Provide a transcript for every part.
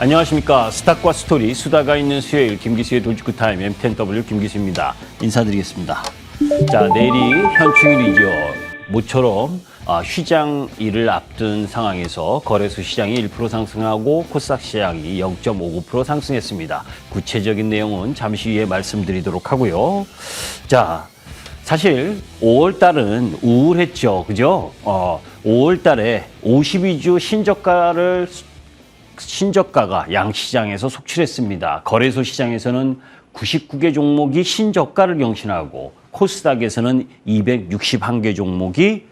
안녕하십니까. 스탁과 스토리, 수다가 있는 수요일 김기수의 도지구타임 M10W 김기수입니다. 인사드리겠습니다. 자, 내일이 현충일이죠. 모처럼 휴장일을 앞둔 상황에서 거래소 시장이 1% 상승하고 코스닥 시장이 0.59% 상승했습니다. 구체적인 내용은 잠시 후에 말씀드리도록 하고요. 자, 사실 5월 달은 우울했죠. 그죠? 5월 달에 52주 신저가가 양시장에서 속출했습니다. 거래소 시장에서는 99개 종목이 신저가를 경신하고 코스닥에서는 261개 종목이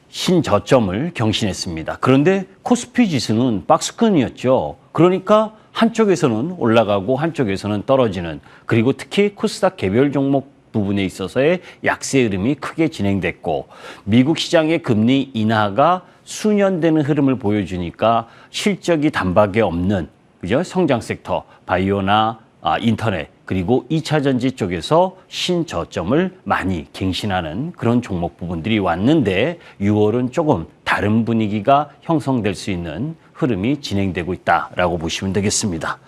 신저점을 경신했습니다. 그런데 코스피 지수는 박스권이었죠. 그러니까 한쪽에서는 올라가고 한쪽에서는 떨어지는, 그리고 특히 코스닥 개별 종목 부분에 있어서의 약세 흐름이 크게 진행됐고, 미국 시장의 금리 인하가 수년 되는 흐름을 보여주니까 실적이 단박에 없는, 그죠? 성장 섹터, 바이오나 인터넷, 그리고 2차 전지 쪽에서 신저점을 많이 갱신하는 그런 종목 부분들이 왔는데, 6월은 조금 다른 분위기가 형성될 수 있는 흐름이 진행되고 있다라고 보시면 되겠습니다.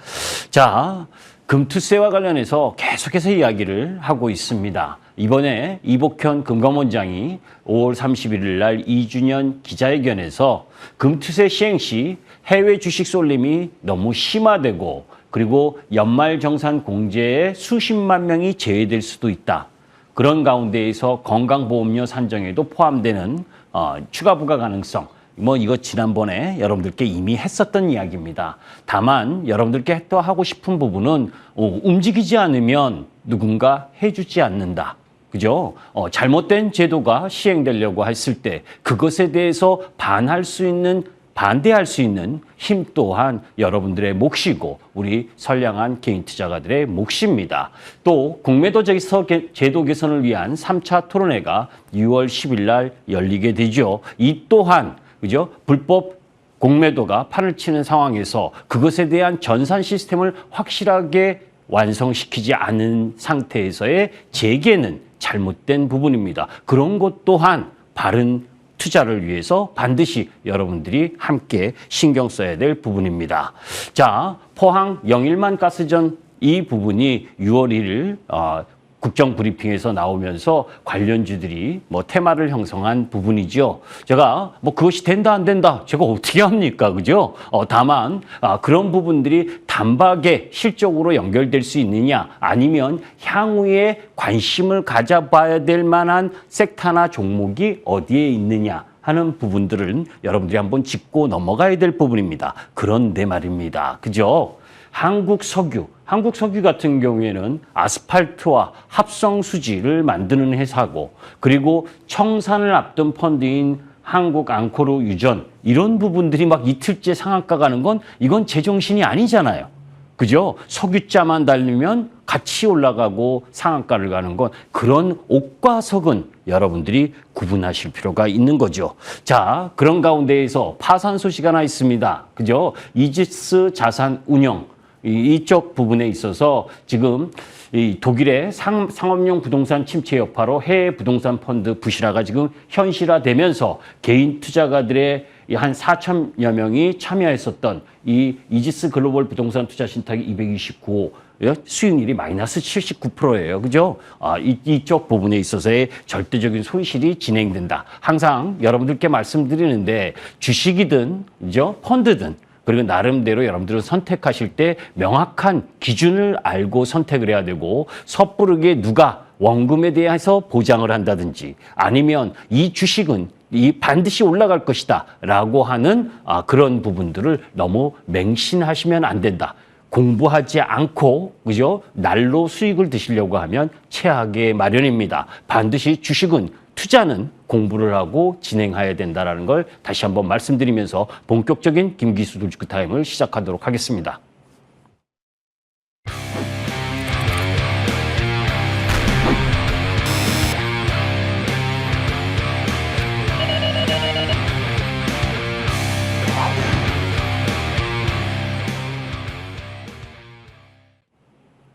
자, 금투세와 관련해서 계속해서 이야기를 하고 있습니다. 이번에 이복현 금감원장이 5월 31일 날 2주년 기자회견에서 금투세 시행 시 해외 주식 쏠림이 너무 심화되고, 그리고 연말정산 공제에 수십만 명이 제외될 수도 있다. 그런 가운데에서 건강보험료 산정에도 포함되는 추가 부과 가능성, 이거 지난번에 여러분들께 이미 했었던 이야기입니다. 다만 여러분들께 또 하고 싶은 부분은 움직이지 않으면 누군가 해주지 않는다. 그죠? 잘못된 제도가 시행되려고 했을 때 그것에 대해서 반대할 수 있는 힘 또한 여러분들의 몫이고 우리 선량한 개인 투자가들의 몫입니다. 또 공매도 제도 개선을 위한 3차 토론회가 6월 10일 날 열리게 되죠. 이 또한 그죠? 불법 공매도가 판을 치는 상황에서 그것에 대한 전산 시스템을 확실하게 완성시키지 않은 상태에서의 재개는 잘못된 부분입니다. 그런 것 또한 바른 투자를 위해서 반드시 여러분들이 함께 신경 써야 될 부분입니다. 자, 포항 영일만 가스전 이 부분이 6월 1일 국정 브리핑에서 나오면서 관련주들이 테마를 형성한 부분이죠. 제가 그것이 된다 안 된다 제가 어떻게 합니까? 그죠? 다만 그런 부분들이 단박에 실적으로 연결될 수 있느냐, 아니면 향후에 관심을 가져봐야 될 만한 섹터나 종목이 어디에 있느냐 하는 부분들은 여러분들이 한번 짚고 넘어가야 될 부분입니다. 그런데 말입니다. 그죠? 한국 석유 같은 경우에는 아스팔트와 합성 수지를 만드는 회사고, 그리고 청산을 앞둔 펀드인 한국 앙코르 유전, 이런 부분들이 막 이틀째 상한가 가는 건 이건 제정신이 아니잖아요. 그죠? 석유자만 달리면 같이 올라가고 상한가를 가는 건, 그런 옥과 석은 여러분들이 구분하실 필요가 있는 거죠. 자, 그런 가운데에서 파산 소식 하나 있습니다. 그죠? 이지스 자산운용, 이쪽 부분에 있어서 지금 이 독일의 상업용 부동산 침체 여파로 해외 부동산 펀드 부실화가 지금 현실화되면서 개인 투자가들의 한 4천여 명이 참여했었던 이 이지스 글로벌 부동산 투자 신탁이 229호, 수익률이 마이너스 79%예요. 그죠? 이쪽 부분에 있어서의 절대적인 손실이 진행된다. 항상 여러분들께 말씀드리는데, 주식이든 그죠? 펀드든, 그리고 나름대로 여러분들은 선택하실 때 명확한 기준을 알고 선택을 해야 되고, 섣부르게 누가 원금에 대해서 보장을 한다든지, 아니면 이 주식은 반드시 올라갈 것이다 라고 하는 그런 부분들을 너무 맹신하시면 안 된다. 공부하지 않고 그죠? 날로 수익을 드시려고 하면 최악의 마련입니다. 반드시 투자는 공부를 하고 진행해야 된다는 걸 다시 한번 말씀드리면서 본격적인 김기수 도지구타임을 시작하도록 하겠습니다.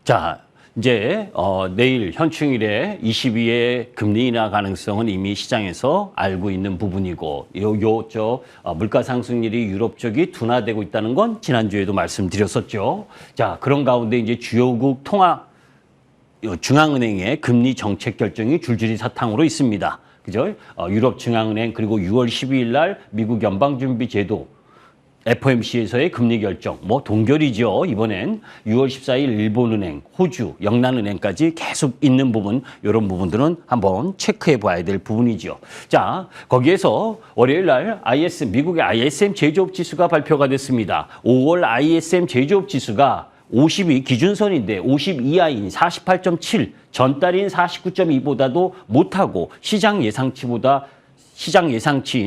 자, 이제 내일 현충일에 22의 금리 인하 가능성은 이미 시장에서 알고 있는 부분이고 물가 상승률이 유럽 쪽이 둔화되고 있다는 건 지난주에도 말씀드렸었죠. 자, 그런 가운데 이제 주요국 중앙은행의 금리 정책 결정이 줄줄이 사탕으로 있습니다. 그죠? 유럽 중앙은행 그리고 6월 12일 날 미국 연방준비제도 FOMC에서의 금리 결정, 뭐 동결이죠. 이번엔 6월 14일 일본은행, 호주, 영란은행까지 계속 있는 부분, 이런 부분들은 한번 체크해 봐야 될 부분이죠. 자, 거기에서 월요일 날 미국의 ISM 제조업 지수가 발표가 됐습니다. 5월 ISM 제조업 지수가 50이 기준선인데 50 이하인 48.7, 전달인 49.2보다도 못하고 시장 예상치인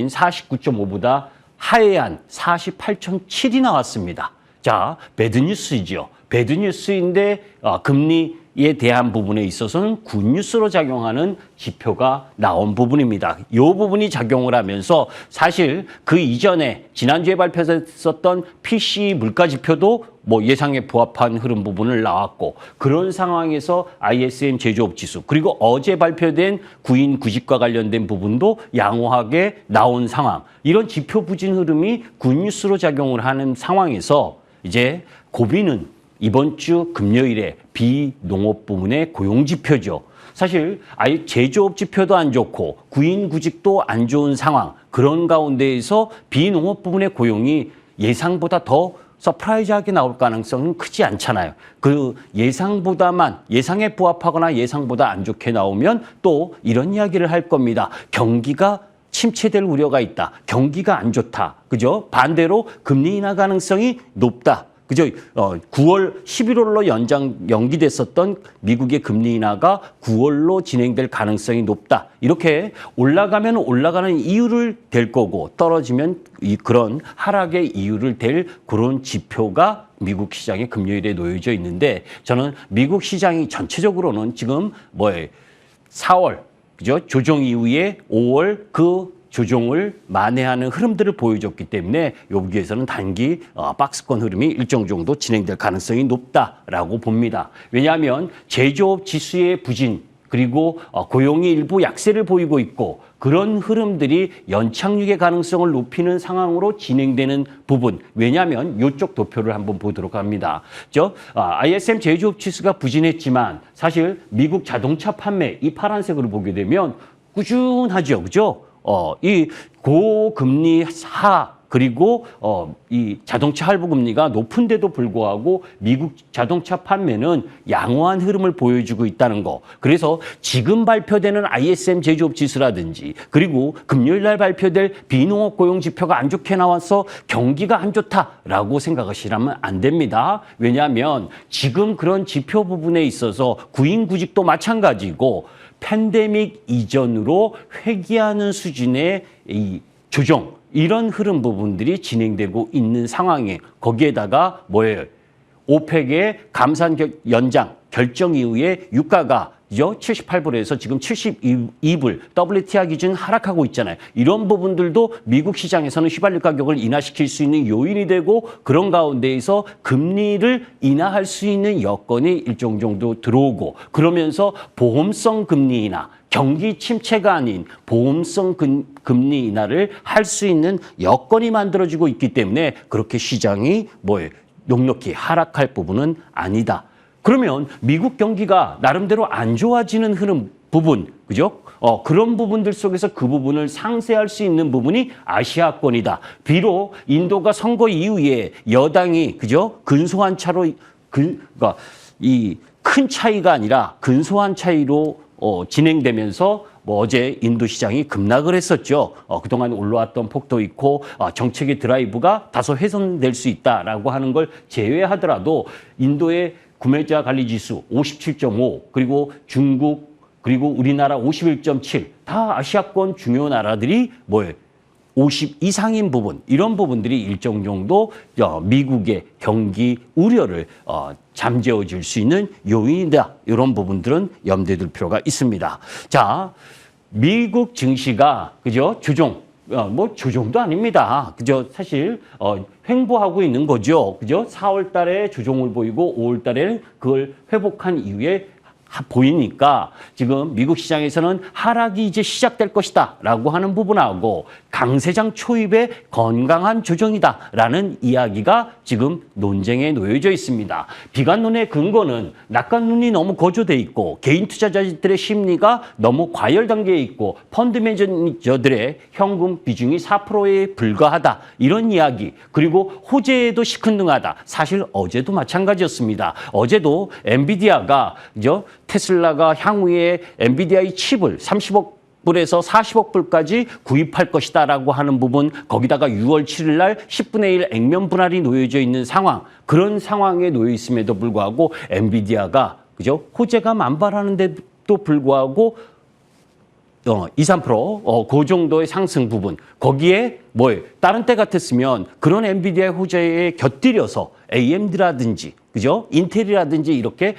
49.5보다 하회한 48.7이 나왔습니다. 자, 배드뉴스이죠. 배드뉴스인데 금리에 대한 부분에 있어서는 굿뉴스로 작용하는 지표가 나온 부분입니다. 이 부분이 작용을 하면서 사실 그 이전에 지난주에 발표됐었던 PCE 물가 지표도 뭐 예상에 부합한 흐름 부분을 나왔고 그런 상황에서 ISM 제조업 지수 그리고 어제 발표된 구인 구직과 관련된 부분도 양호하게 나온 상황. 이런 지표 부진 흐름이 굿뉴스로 작용을 하는 상황에서 이제 고비는 이번 주 금요일에 비농업 부문의 고용 지표죠. 사실 아예 제조업 지표도 안 좋고 구인 구직도 안 좋은 상황. 그런 가운데에서 비농업 부문의 고용이 예상보다 더 서프라이즈하게 나올 가능성은 크지 않잖아요. 그 예상에 부합하거나 예상보다 안 좋게 나오면 또 이런 이야기를 할 겁니다. 경기가 침체될 우려가 있다. 경기가 안 좋다. 그죠? 반대로 금리 인하 가능성이 높다. 그죠? 9월, 11월로 연기됐었던 미국의 금리 인하가 9월로 진행될 가능성이 높다. 이렇게 올라가면 올라가는 이유를 댈 거고 떨어지면 그런 하락의 이유를 댈 그런 지표가 미국 시장에 금요일에 놓여져 있는데 저는 미국 시장이 전체적으로는 지금 4월, 그죠? 조정 이후에 5월 그 조정을 만회하는 흐름들을 보여줬기 때문에 여기에서는 단기 박스권 흐름이 일정 정도 진행될 가능성이 높다라고 봅니다. 왜냐하면 제조업 지수의 부진 그리고 고용이 일부 약세를 보이고 있고 그런 흐름들이 연착륙의 가능성을 높이는 상황으로 진행되는 부분. 왜냐하면 이쪽 도표를 한번 보도록 합니다. ISM 제조업 지수가 부진했지만 사실 미국 자동차 판매 이 파란색으로 보게 되면 꾸준하죠. 그죠? 이 고금리 그리고 이 자동차 할부 금리가 높은데도 불구하고 미국 자동차 판매는 양호한 흐름을 보여주고 있다는 거. 그래서 지금 발표되는 ISM 제조업 지수라든지 그리고 금요일 날 발표될 비농업 고용 지표가 안 좋게 나와서 경기가 안 좋다라고 생각하시라면 안 됩니다. 왜냐하면 지금 그런 지표 부분에 있어서 구인 구직도 마찬가지고 팬데믹 이전으로 회귀하는 수준의 이 조정 이런 흐름 부분들이 진행되고 있는 상황에 거기에다가 오펙의 감산 연장 결정 이후에 유가가 78불에서 지금 72불 WTI 기준 하락하고 있잖아요. 이런 부분들도 미국 시장에서는 휘발유 가격을 인하시킬 수 있는 요인이 되고 그런 가운데에서 금리를 인하할 수 있는 여건이 일정 정도 들어오고 그러면서 보험성 금리 인하 경기 침체가 아닌 보험성 금리 인하를 할 수 있는 여건이 만들어지고 있기 때문에 그렇게 시장이 넉넉히 하락할 부분은 아니다. 그러면 미국 경기가 나름대로 안 좋아지는 흐름 부분, 그죠? 그런 부분들 속에서 그 부분을 상쇄할 수 있는 부분이 아시아권이다. 비록 인도가 선거 이후에 여당이, 그죠? 근소한 차로, 그러니까 이 큰 차이가 아니라 근소한 차이로 진행되면서 어제 인도 시장이 급락을 했었죠. 그동안 올라왔던 폭도 있고 정책의 드라이브가 다소 훼손될 수 있다라고 하는 걸 제외하더라도 인도의 구매자 관리 지수 57.5 그리고 중국 그리고 우리나라 51.7 다 아시아권 중요 나라들이 50 이상인 부분 이런 부분들이 일정 정도 미국의 경기 우려를 잠재워 줄 수 있는 요인이다. 이런 부분들은 염두에 둘 필요가 있습니다. 자, 미국 증시가 그죠? 주종 뭐 조정도 아닙니다. 그죠? 사실 횡보하고 있는 거죠. 그죠? 4월 달에 조정을 보이고 5월 달에는 그걸 회복한 이후에 보이니까 지금 미국 시장에서는 하락이 이제 시작될 것이다 라고 하는 부분하고 강세장 초입의 건강한 조정이다 라는 이야기가 지금 논쟁에 놓여져 있습니다. 비관론의 근거는 낙관론이 너무 고조돼 있고 개인 투자자들의 심리가 너무 과열 단계에 있고 펀드 매니저들의 현금 비중이 4%에 불과하다 이런 이야기, 그리고 호재에도 시큰둥하다. 사실 어제도 마찬가지였습니다. 어제도 엔비디아가 그죠? 테슬라가 향후에 엔비디아의 칩을 30억 불에서 40억 불까지 구입할 것이다라고 하는 부분, 거기다가 6월 7일 날 10분의 1 액면 분할이 놓여져 있는 상황, 그런 상황에 놓여 있음에도 불구하고 엔비디아가 그죠? 호재가 만발하는데도 불구하고 2, 3% 그 정도의 상승 부분, 거기에 뭐예요? 다른 때 같았으면 그런 엔비디아 호재에 곁들여서 AMD라든지 그죠? 인텔이라든지 이렇게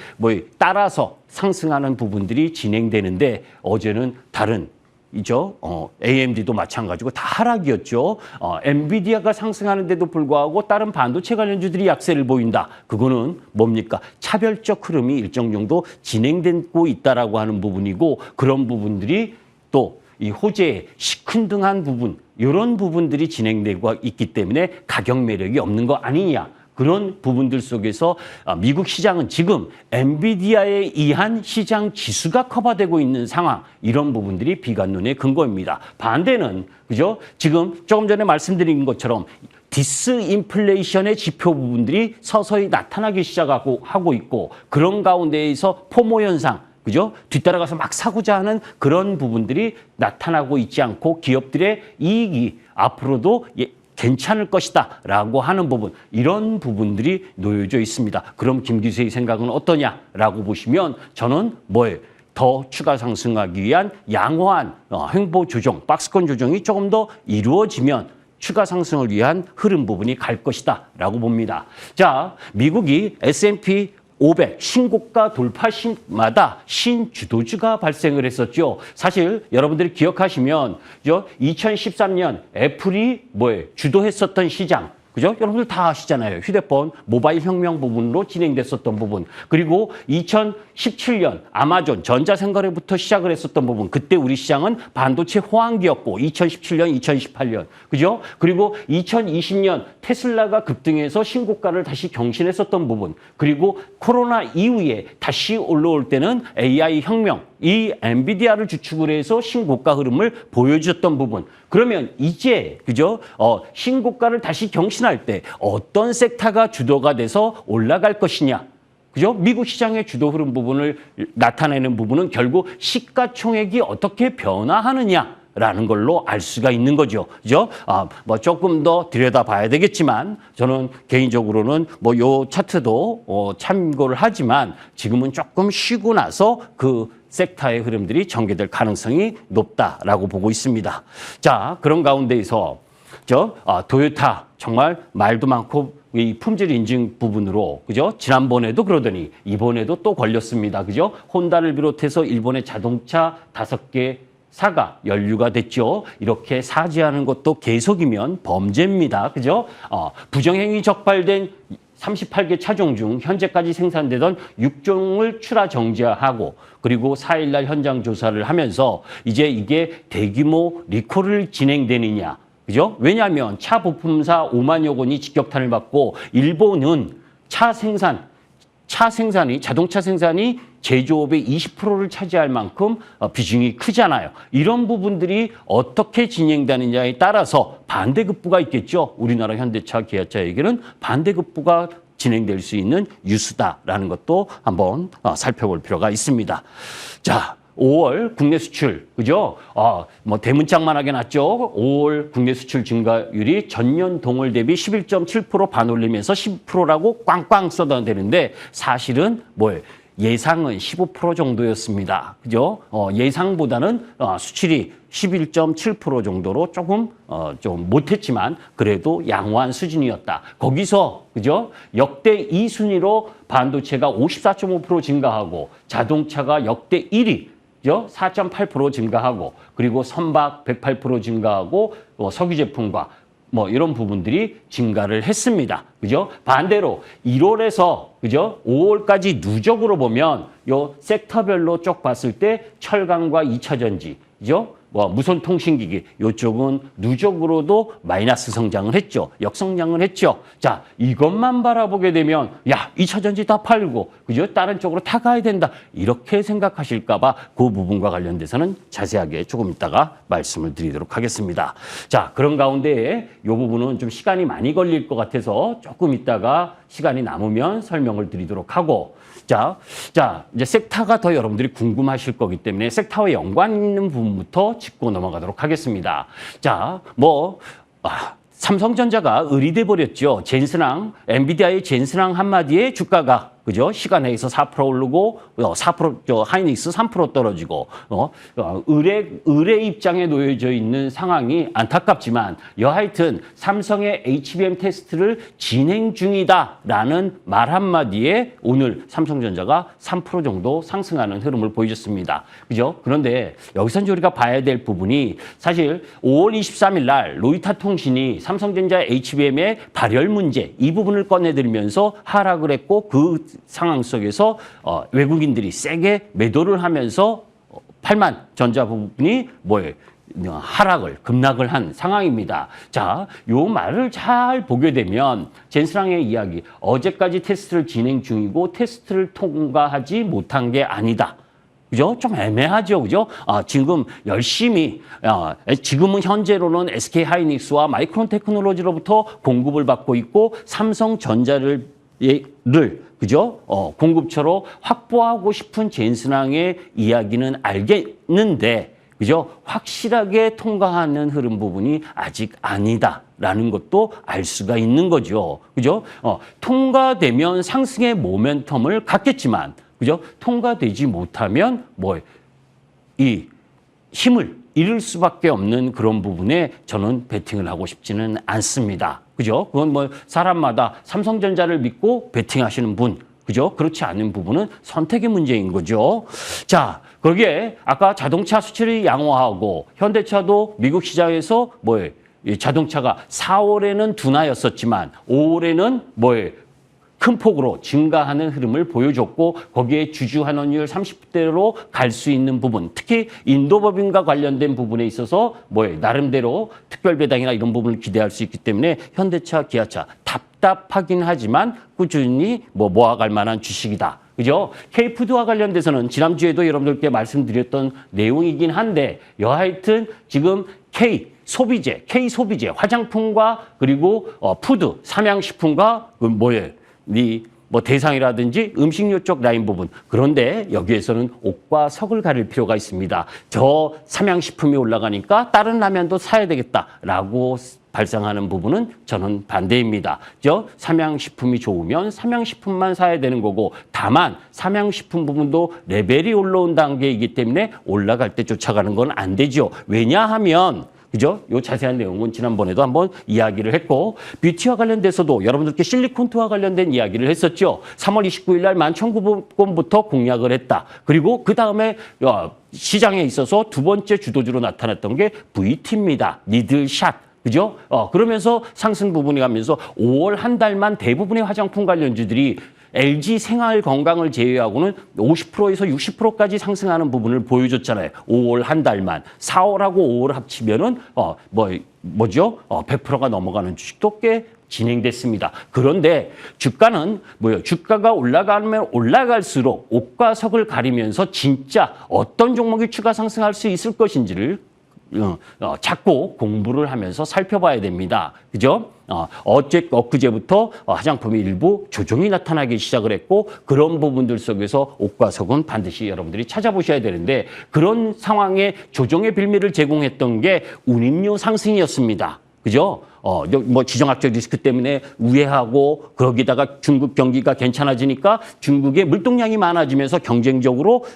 따라서 상승하는 부분들이 진행되는데 어제는 다른 이죠. AMD도 마찬가지고 다 하락이었죠. 엔비디아가 상승하는데도 불구하고 다른 반도체 관련주들이 약세를 보인다. 그거는 뭡니까? 차별적 흐름이 일정 정도 진행되고 있다라고 하는 부분이고, 그런 부분들이 또 이 호재의 시큰둥한 부분, 이런 부분들이 진행되고 있기 때문에 가격 매력이 없는 거 아니냐. 그런 부분들 속에서 미국 시장은 지금 엔비디아에 의한 시장 지수가 커버되고 있는 상황, 이런 부분들이 비관론의 근거입니다. 반대는 그죠? 지금 조금 전에 말씀드린 것처럼 디스인플레이션의 지표 부분들이 서서히 나타나기 시작하고 있고, 그런 가운데에서 포모 현상, 그죠? 뒤따라가서 막 사고자 하는 그런 부분들이 나타나고 있지 않고 기업들의 이익이 앞으로도 괜찮을 것이다 라고 하는 부분, 이런 부분들이 놓여져 있습니다. 그럼 김 기수의 생각은 어떠냐라고 보시면 저는 더 추가 상승하기 위한 양호한 횡보 조정, 박스권 조정이 조금 더 이루어지면 추가 상승을 위한 흐름 부분이 갈 것이다 라고 봅니다. 자, 미국이 S&P 500 신고가 돌파 시마다 신주도주가 발생을 했었죠. 사실 여러분들이 기억하시면 2013년 애플이 주도했었던 시장, 그죠? 여러분들 다 아시잖아요. 휴대폰, 모바일 혁명 부분으로 진행됐었던 부분. 그리고 2017년 아마존, 전자생거래부터 시작을 했었던 부분. 그때 우리 시장은 반도체 호황기였고, 2017년, 2018년. 그죠? 그리고 2020년 테슬라가 급등해서 신고가를 다시 경신했었던 부분. 그리고 코로나 이후에 다시 올라올 때는 AI 혁명, 이 엔비디아를 주축으로 해서 신고가 흐름을 보여줬던 부분. 그러면 이제 그죠? 신고가를 다시 경신할 때 어떤 섹터가 주도가 돼서 올라갈 것이냐? 그죠? 미국 시장의 주도 흐름 부분을 나타내는 부분은 결국 시가총액이 어떻게 변화하느냐라는 걸로 알 수가 있는 거죠. 그죠? 조금 더 들여다봐야 되겠지만, 저는 개인적으로는 요 차트도 참고를 하지만 지금은 조금 쉬고 나서 그 섹터의 흐름들이 전개될 가능성이 높다라고 보고 있습니다. 자, 그런 가운데에서 도요타 정말 말도 많고 이 품질 인증 부분으로 그죠? 지난번에도 그러더니 이번에도 또 걸렸습니다. 그죠? 혼다를 비롯해서 일본의 자동차 5개사가 연루가 됐죠. 이렇게 사죄하는 것도 계속이면 범죄입니다. 그죠? 부정행위 적발된 38개 차종 중 현재까지 생산되던 6종을 출하 정지하고, 그리고 4일날 현장 조사를 하면서 이제 이게 대규모 리콜을 진행되느냐. 그죠? 왜냐하면 차 부품사 5만여 건이 직격탄을 받고, 일본은 자동차 생산이 제조업의 20%를 차지할 만큼 비중이 크잖아요. 이런 부분들이 어떻게 진행되느냐에 따라서 반대급부가 있겠죠. 우리나라 현대차, 기아차에게는 반대급부가 진행될 수 있는 뉴스다라는 것도 한번 살펴볼 필요가 있습니다. 자, 5월 국내 수출, 그죠? 대문짝만하게 났죠. 5월 국내 수출 증가율이 전년 동월 대비 11.7% 반올림에서 10%라고 꽝꽝 쏟아내는데, 사실은 예상은 15% 정도였습니다. 그죠? 예상보다는 수출이 11.7% 정도로 조금 좀 못했지만 그래도 양호한 수준이었다. 거기서 그죠? 역대 2순위로 반도체가 54.5% 증가하고 자동차가 역대 1위 그죠? 4.8% 증가하고 그리고 선박 108% 증가하고 석유 제품과 뭐 이런 부분들이 증가를 했습니다. 그죠? 반대로 1월에서 그죠? 5월까지 누적으로 보면 요 섹터별로 쭉 봤을 때 철강과 2차 전지, 그죠? 뭐 무선 통신기기 요쪽은 누적으로도 마이너스 성장을 했죠. 역성장을 했죠. 자, 이것만 바라보게 되면 야, 2차 전지 다 팔고 그죠? 다른 쪽으로 다 가야 된다. 이렇게 생각하실까 봐 그 부분과 관련돼서는 자세하게 조금 이따가 말씀을 드리도록 하겠습니다. 자, 그런 가운데 이 부분은 좀 시간이 많이 걸릴 것 같아서 조금 이따가 시간이 남으면 설명을 드리도록 하고 자, 이제 섹터가 더 여러분들이 궁금하실 거기 때문에 섹터와 연관 있는 부분부터 짚고 넘어가도록 하겠습니다. 자, 삼성전자가 의리돼 버렸죠. 젠스랑, 엔비디아의 젠스랑 한마디에 주가가 그죠? 시간에서 4% 오르고 4% 하이닉스 3% 떨어지고 의뢰 입장에 놓여져 있는 상황이 안타깝지만 여하튼 삼성의 HBM 테스트를 진행 중이다라는 말 한마디에 오늘 삼성전자가 3% 정도 상승하는 흐름을 보여줬습니다. 그죠? 그런데 여기서 이제 우리가 봐야 될 부분이 사실 5월 23일 날 로이터 통신이 삼성전자 HBM의 발열 문제 이 부분을 꺼내들면서 하락을 했고 그 상황 속에서 외국인들이 세게 매도를 하면서 8만 전자 부분이 급락을 한 상황입니다. 자, 요 말을 잘 보게 되면 젠스랑의 이야기, 어제까지 테스트를 진행 중이고 테스트를 통과하지 못한 게 아니다. 그죠? 좀 애매하죠. 그죠? 지금 열심히, 지금은 현재로는 SK 하이닉스와 마이크론 테크놀로지로부터 공급을 받고 있고 삼성전자를 그죠? 공급처로 확보하고 싶은 젠스랑의 이야기는 알겠는데, 그죠? 확실하게 통과하는 흐름 부분이 아직 아니다라는 것도 알 수가 있는 거죠. 그죠? 통과되면 상승의 모멘텀을 갖겠지만, 그죠? 통과되지 못하면 이 힘을 잃을 수밖에 없는 그런 부분에 저는 베팅을 하고 싶지는 않습니다. 그죠? 그건 사람마다 삼성전자를 믿고 베팅하시는 분, 그죠? 그렇지 않은 부분은 선택의 문제인 거죠. 자, 거기에 아까 자동차 수출이 양호하고 현대차도 미국 시장에서 자동차가 4월에는 둔화였었지만 5월에는 큰 폭으로 증가하는 흐름을 보여줬고 거기에 주주 환원율 30대로 갈 수 있는 부분, 특히 인도법인과 관련된 부분에 있어서 나름대로 특별배당이나 이런 부분을 기대할 수 있기 때문에 현대차, 기아차 답답하긴 하지만 꾸준히 모아갈 만한 주식이다. 그죠? K푸드와 관련돼서는 지난주에도 여러분들께 말씀드렸던 내용이긴 한데 여하튼 지금 K 소비재, 화장품과 그리고 푸드, 삼양식품과 대상이라든지 음식료 쪽 라인 부분. 그런데 여기에서는 옥과 석을 가릴 필요가 있습니다. 저 삼양식품이 올라가니까 다른 라면도 사야 되겠다라고 발생하는 부분은 저는 반대입니다. 삼양식품이 좋으면 삼양식품만 사야 되는 거고 다만 삼양식품 부분도 레벨이 올라온 단계이기 때문에 올라갈 때 쫓아가는 건 안 되죠. 왜냐하면 그죠? 요 자세한 내용은 지난번에도 한번 이야기를 했고 뷰티와 관련돼서도 여러분들께 실리콘트와 관련된 이야기를 했었죠. 3월 29일 날 11,900건부터 공략을 했다. 그리고 그 다음에 시장에 있어서 두 번째 주도주로 나타났던 게 VT입니다. 니들샷. 그죠? 그러면서 상승 부분이 가면서 5월 한 달만 대부분의 화장품 관련주들이 LG 생활 건강을 제외하고는 50%에서 60%까지 상승하는 부분을 보여줬잖아요. 5월 한 달만. 4월하고 5월 합치면은 100%가 넘어가는 주식도 꽤 진행됐습니다. 그런데 주가는 주가가 올라가면 올라갈수록 옥과 석을 가리면서 진짜 어떤 종목이 추가 상승할 수 있을 것인지를 자꾸 공부를 하면서 살펴봐야 됩니다. 그죠? 엊그제부터 화장품이 일부 조정이 나타나기 시작을 했고 그런 부분들 속에서 옥과 석은 반드시 여러분들이 찾아보셔야 되는데 그런 상황에 조정의 빌미를 제공했던 게 운임료 상승이었습니다. 그죠? 지정학적 리스크 때문에 우회하고 거기다가 중국 경기가 괜찮아지니까 중국의 물동량이 많아지면서 경쟁적으로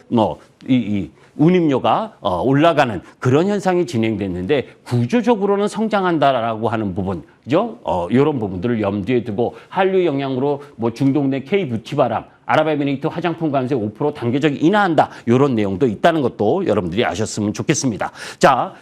운임료가 올라가는 그런 현상이 진행됐는데 구조적으로는 성장한다라고 하는 부분, 그죠? 이런 부분들을 염두에 두고 한류 영향으로 중동 내 K뷰티 바람 아랍에미리트 화장품 관세 5% 단계적 인하한다. 이런 내용도 있다는 것도 여러분들이 아셨으면 좋겠습니다. 자,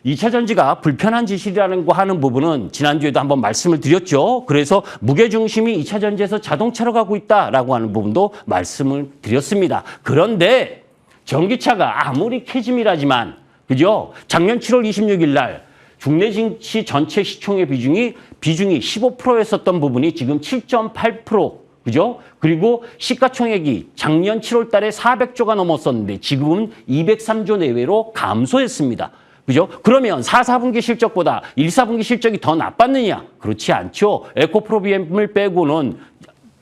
2차 전지가 불편한 지시라는 거 하는 부분은 지난주에도 한번 말씀을 드렸죠. 그래서 무게중심이 2차 전지에서 자동차로 가고 있다라고 하는 부분도 말씀을 드렸습니다. 그런데 전기차가 아무리 캐즘이라지만, 그죠? 작년 7월 26일 날 국내 증시 전체 시총의 비중이 15%였었던 부분이 지금 7.8%, 그죠? 그리고 시가총액이 작년 7월 달에 400조가 넘었었는데 지금은 203조 내외로 감소했습니다. 그죠? 그러면 4, 4분기 실적보다 1, 4분기 실적이 더 나빴느냐? 그렇지 않죠. 에코프로비엠을 빼고는,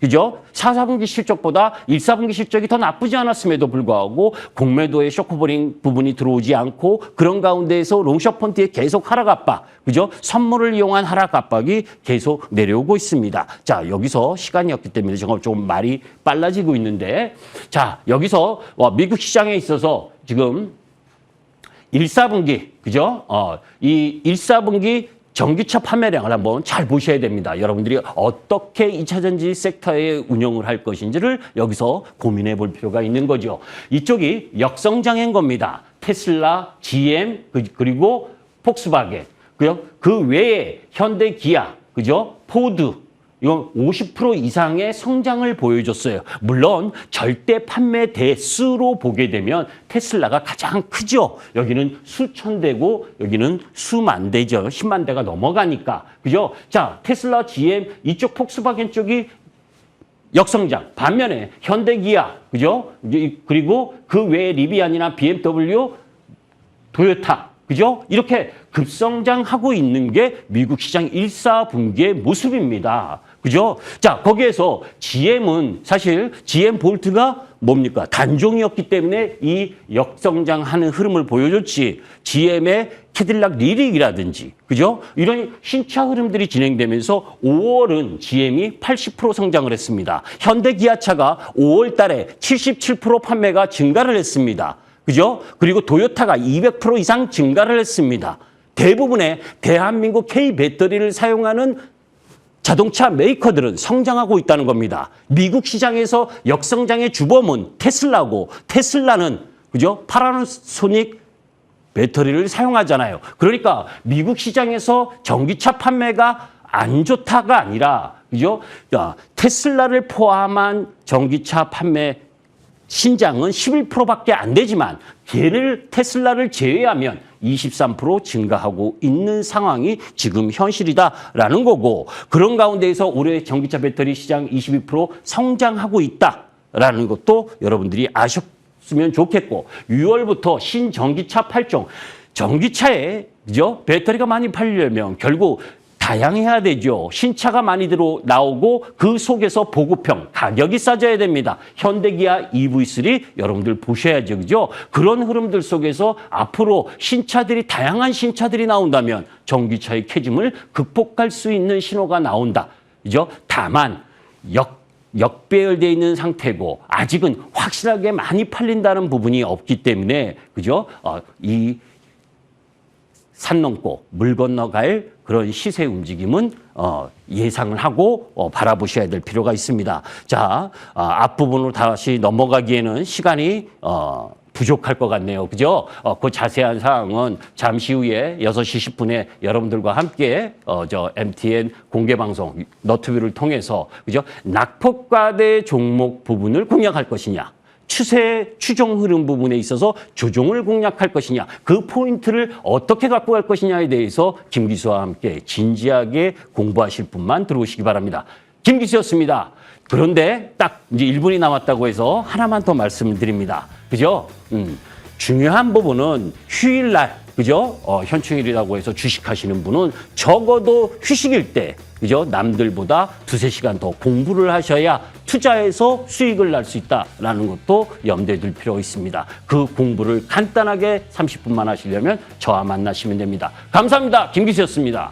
그죠? 4, 4분기 실적보다 1, 4분기 실적이 더 나쁘지 않았음에도 불구하고 공매도의 쇼크버링 부분이 들어오지 않고 그런 가운데에서 롱숏펀드의 계속 하락 압박, 그죠? 선물을 이용한 하락 압박이 계속 내려오고 있습니다. 자, 여기서 시간이 없기 때문에 제가 좀 말이 빨라지고 있는데, 자, 여기서 미국 시장에 있어서 지금 1, 4분기, 그죠? 이 1, 4분기 전기차 판매량을 한번 잘 보셔야 됩니다. 여러분들이 어떻게 2차 전지 섹터에 운영을 할 것인지를 여기서 고민해 볼 필요가 있는 거죠. 이쪽이 역성장인 겁니다. 테슬라, GM, 그리고 폭스바겐. 그 외에 현대, 기아, 그죠? 포드. 이건 50% 이상의 성장을 보여줬어요. 물론 절대 판매 대수로 보게 되면 테슬라가 가장 크죠. 여기는 수천 대고 여기는 수만 대죠. 10만 대가 넘어가니까. 그죠? 자, 테슬라, GM, 이쪽 폭스바겐 쪽이 역성장. 반면에 현대, 기아, 그죠? 그리고 그 외에 리비안이나 BMW, 도요타, 그죠? 이렇게 급성장하고 있는 게 미국 시장 1, 4분기의 모습입니다. 그죠? 자, 거기에서 GM은 사실 GM 볼트가 뭡니까? 단종이었기 때문에 이 역성장하는 흐름을 보여줬지. GM의 캐딜락 리릭이라든지, 그죠? 이런 신차 흐름들이 진행되면서 5월은 GM이 80% 성장을 했습니다. 현대 기아차가 5월 달에 77% 판매가 증가를 했습니다. 그죠? 그리고 도요타가 200% 이상 증가를 했습니다. 대부분의 대한민국 K 배터리를 사용하는 자동차 메이커들은 성장하고 있다는 겁니다. 미국 시장에서 역성장의 주범은 테슬라고, 테슬라는, 그죠? 파나소닉 배터리를 사용하잖아요. 그러니까 미국 시장에서 전기차 판매가 안 좋다가 아니라, 그죠? 테슬라를 포함한 전기차 판매 신장은 11%밖에 안 되지만 테슬라를 제외하면 23% 증가하고 있는 상황이 지금 현실이다라는 거고, 그런 가운데에서 올해 전기차 배터리 시장 22% 성장하고 있다라는 것도 여러분들이 아셨으면 좋겠고, 6월부터 신전기차 8종, 전기차에, 그죠? 배터리가 많이 팔려면 결국 다양해야 되죠. 신차가 많이 나오고 그 속에서 보급형, 가격이 싸져야 됩니다. 현대기아 EV3 여러분들 보셔야죠. 그죠? 그런 흐름들 속에서 앞으로 신차들이, 다양한 신차들이 나온다면 전기차의 캐즘을 극복할 수 있는 신호가 나온다. 그죠? 다만 역배열되어 있는 상태고 아직은 확실하게 많이 팔린다는 부분이 없기 때문에, 그죠? 이 산 넘고 물 건너갈 그런 시세 움직임은 예상을 하고 바라보셔야 될 필요가 있습니다. 자, 앞부분으로 다시 넘어가기에는 시간이 부족할 것 같네요. 그죠? 그 자세한 사항은 잠시 후에 6시 10분에 여러분들과 함께 MTN 공개방송 너튜브를 통해서, 그죠? 낙폭과대 종목 부분을 공략할 것이냐, 추종 흐름 부분에 있어서 조종을 공략할 것이냐, 그 포인트를 어떻게 갖고 갈 것이냐에 대해서 김기수와 함께 진지하게 공부하실 분만 들어오시기 바랍니다. 김기수였습니다. 그런데 딱 이제 1분이 남았다고 해서 하나만 더 말씀드립니다. 그죠? 중요한 부분은 휴일날, 그죠? 현충일이라고 해서 주식하시는 분은 적어도 휴식일 때, 그죠? 남들보다 2-3시간 더 공부를 하셔야 투자해서 수익을 날 수 있다라는 것도 염두에 둘 필요가 있습니다. 그 공부를 간단하게 30분만 하시려면 저와 만나시면 됩니다. 감사합니다. 김기수였습니다.